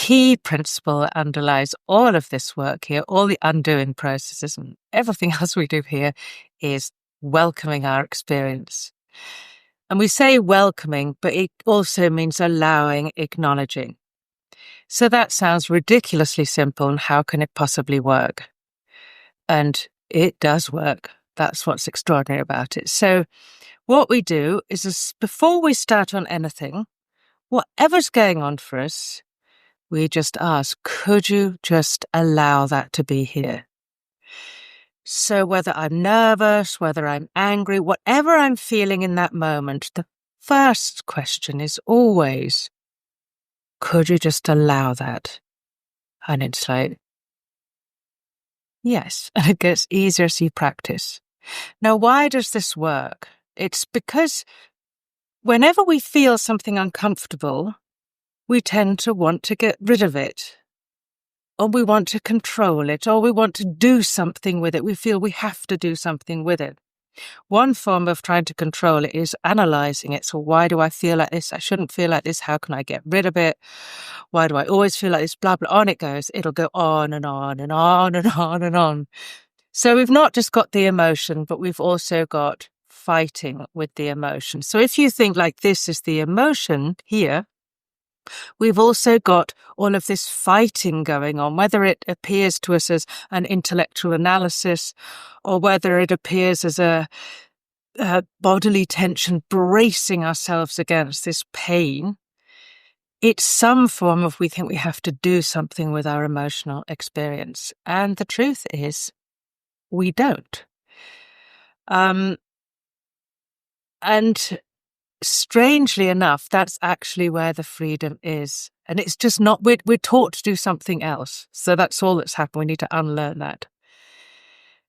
key principle that underlies all of this work here, all the undoing processes and everything else we do here, is welcoming our experience. And we say welcoming, but it also means allowing, acknowledging. So that sounds ridiculously simple, and how can it possibly work? And it does work. That's what's extraordinary about it. So what we do is before we start on anything, whatever's going on for us, we just ask, could you just allow that to be here? So whether I'm nervous, whether I'm angry, whatever I'm feeling in that moment, the first question is always, could you just allow that? And it's like, yes. And it gets easier as you practice. Now, why does this work? It's because whenever we feel something uncomfortable, we tend to want to get rid of it, or we want to control it, or we want to do something with it. We feel we have to do something with it. One form of trying to control it is analyzing it. So why do I feel like this? I shouldn't feel like this. How can I get rid of it? Why do I always feel like this? Blah, blah. On it goes. It'll go on and on and on and on and on. So we've not just got the emotion, but we've also got fighting with the emotion. So if you think like this is the emotion here, we've also got all of this fighting going on, whether it appears to us as an intellectual analysis or whether it appears as a bodily tension, bracing ourselves against this pain. It's some form of we think we have to do something with our emotional experience. And the truth is, we don't. And strangely enough, that's actually where the freedom is. And it's just not, we're taught to do something else. So that's all that's happened. We need to unlearn that.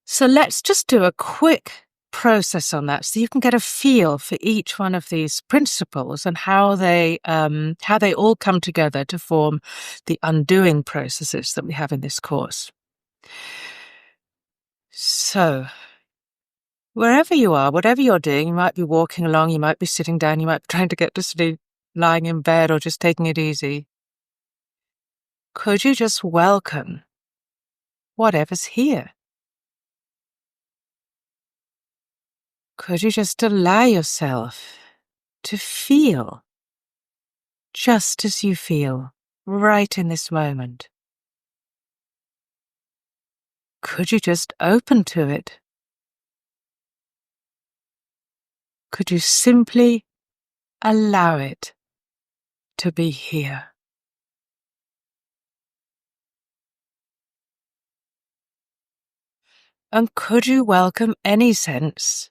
So let's just do a quick process on that so you can get a feel for each one of these principles and how they all come together to form the undoing processes that we have in this course. So wherever you are, whatever you're doing, you might be walking along, you might be sitting down, you might be trying to get to sleep, lying in bed, or just taking it easy. Could you just welcome whatever's here? Could you just allow yourself to feel just as you feel right in this moment? Could you just open to it? Could you simply allow it to be here? And could you welcome any sense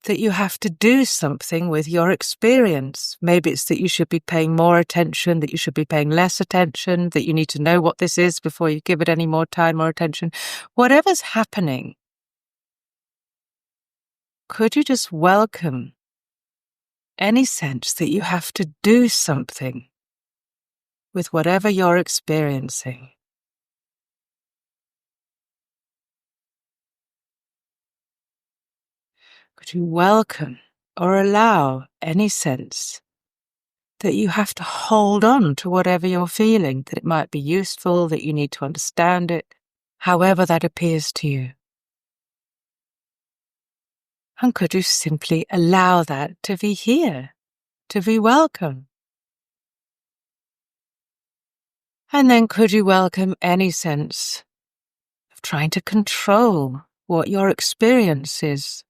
that you have to do something with your experience? Maybe it's that you should be paying more attention, that you should be paying less attention, that you need to know what this is before you give it any more time or attention. Whatever's happening, could you just welcome any sense that you have to do something with whatever you're experiencing? Could you welcome or allow any sense that you have to hold on to whatever you're feeling, that it might be useful, that you need to understand it, however that appears to you? And could you simply allow that to be here, to be welcome? And then could you welcome any sense of trying to control what your experience is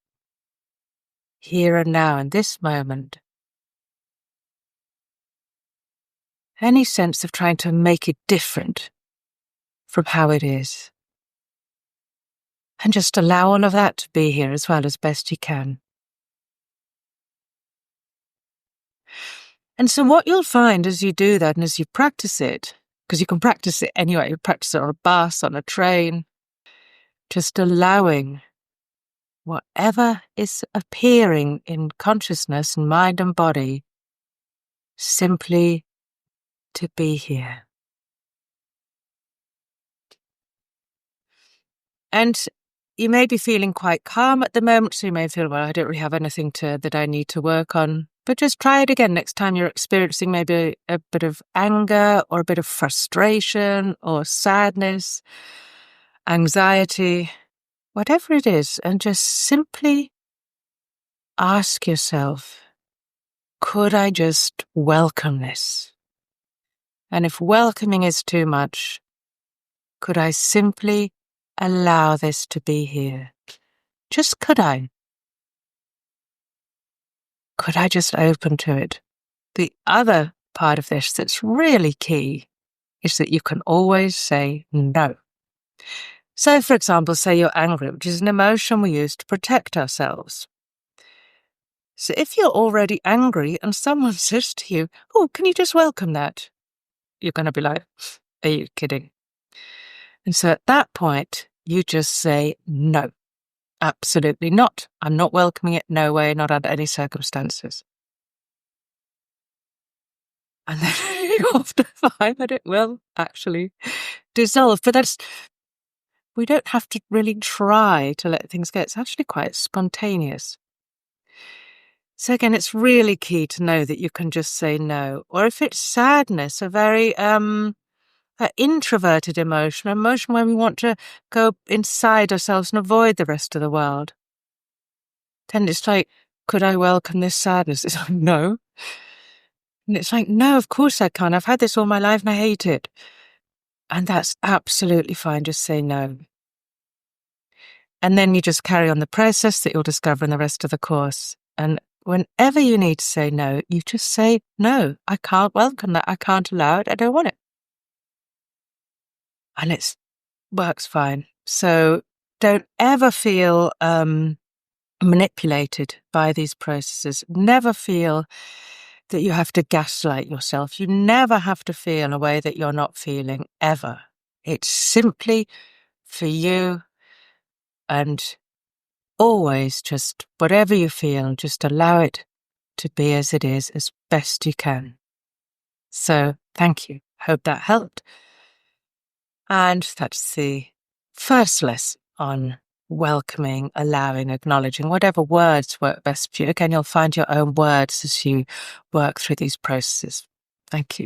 here and now in this moment? Any sense of trying to make it different from how it is? And just allow all of that to be here as well as best you can. And so what you'll find as you do that and as you practice it, because you can practice it anyway, you practice it on a bus, on a train, just allowing whatever is appearing in consciousness and mind and body simply to be here. And you may be feeling quite calm at the moment, so you may feel, well, I don't really have anything that I need to work on. But just try it again next time you're experiencing maybe a bit of anger or a bit of frustration or sadness, anxiety, whatever it is, and just simply ask yourself, could I just welcome this? And if welcoming is too much, could I simply allow this to be here? Just could I? Could I just open to it? The other part of this that's really key is that you can always say no. So, for example, say you're angry, which is an emotion we use to protect ourselves. So if you're already angry and someone says to you, oh, can you just welcome that? You're going to be like, are you kidding? And so at that point, you just say no. Absolutely not. I'm not welcoming it. No way, not under any circumstances. And then you often find that it will actually dissolve. But we don't have to really try to let things go. It's actually quite spontaneous. So again, it's really key to know that you can just say no. Or if it's sadness, a very introverted emotion, an emotion where we want to go inside ourselves and avoid the rest of the world, then it's like, could I welcome this sadness? It's like, no. And it's like, no, of course I can't. I've had this all my life and I hate it. And that's absolutely fine. Just say no. And then you just carry on the process that you'll discover in the rest of the course. And whenever you need to say no, you just say, no, I can't welcome that. I can't allow it. I don't want it. And it works fine. So don't ever feel manipulated by these processes. Never feel that you have to gaslight yourself. You never have to feel in a way that you're not feeling, ever. It's simply for you, and always just whatever you feel, just allow it to be as it is as best you can. So thank you. Hope that helped. And that's the first lesson on welcoming, allowing, acknowledging, whatever words work best for you. Again, you'll find your own words as you work through these processes. Thank you.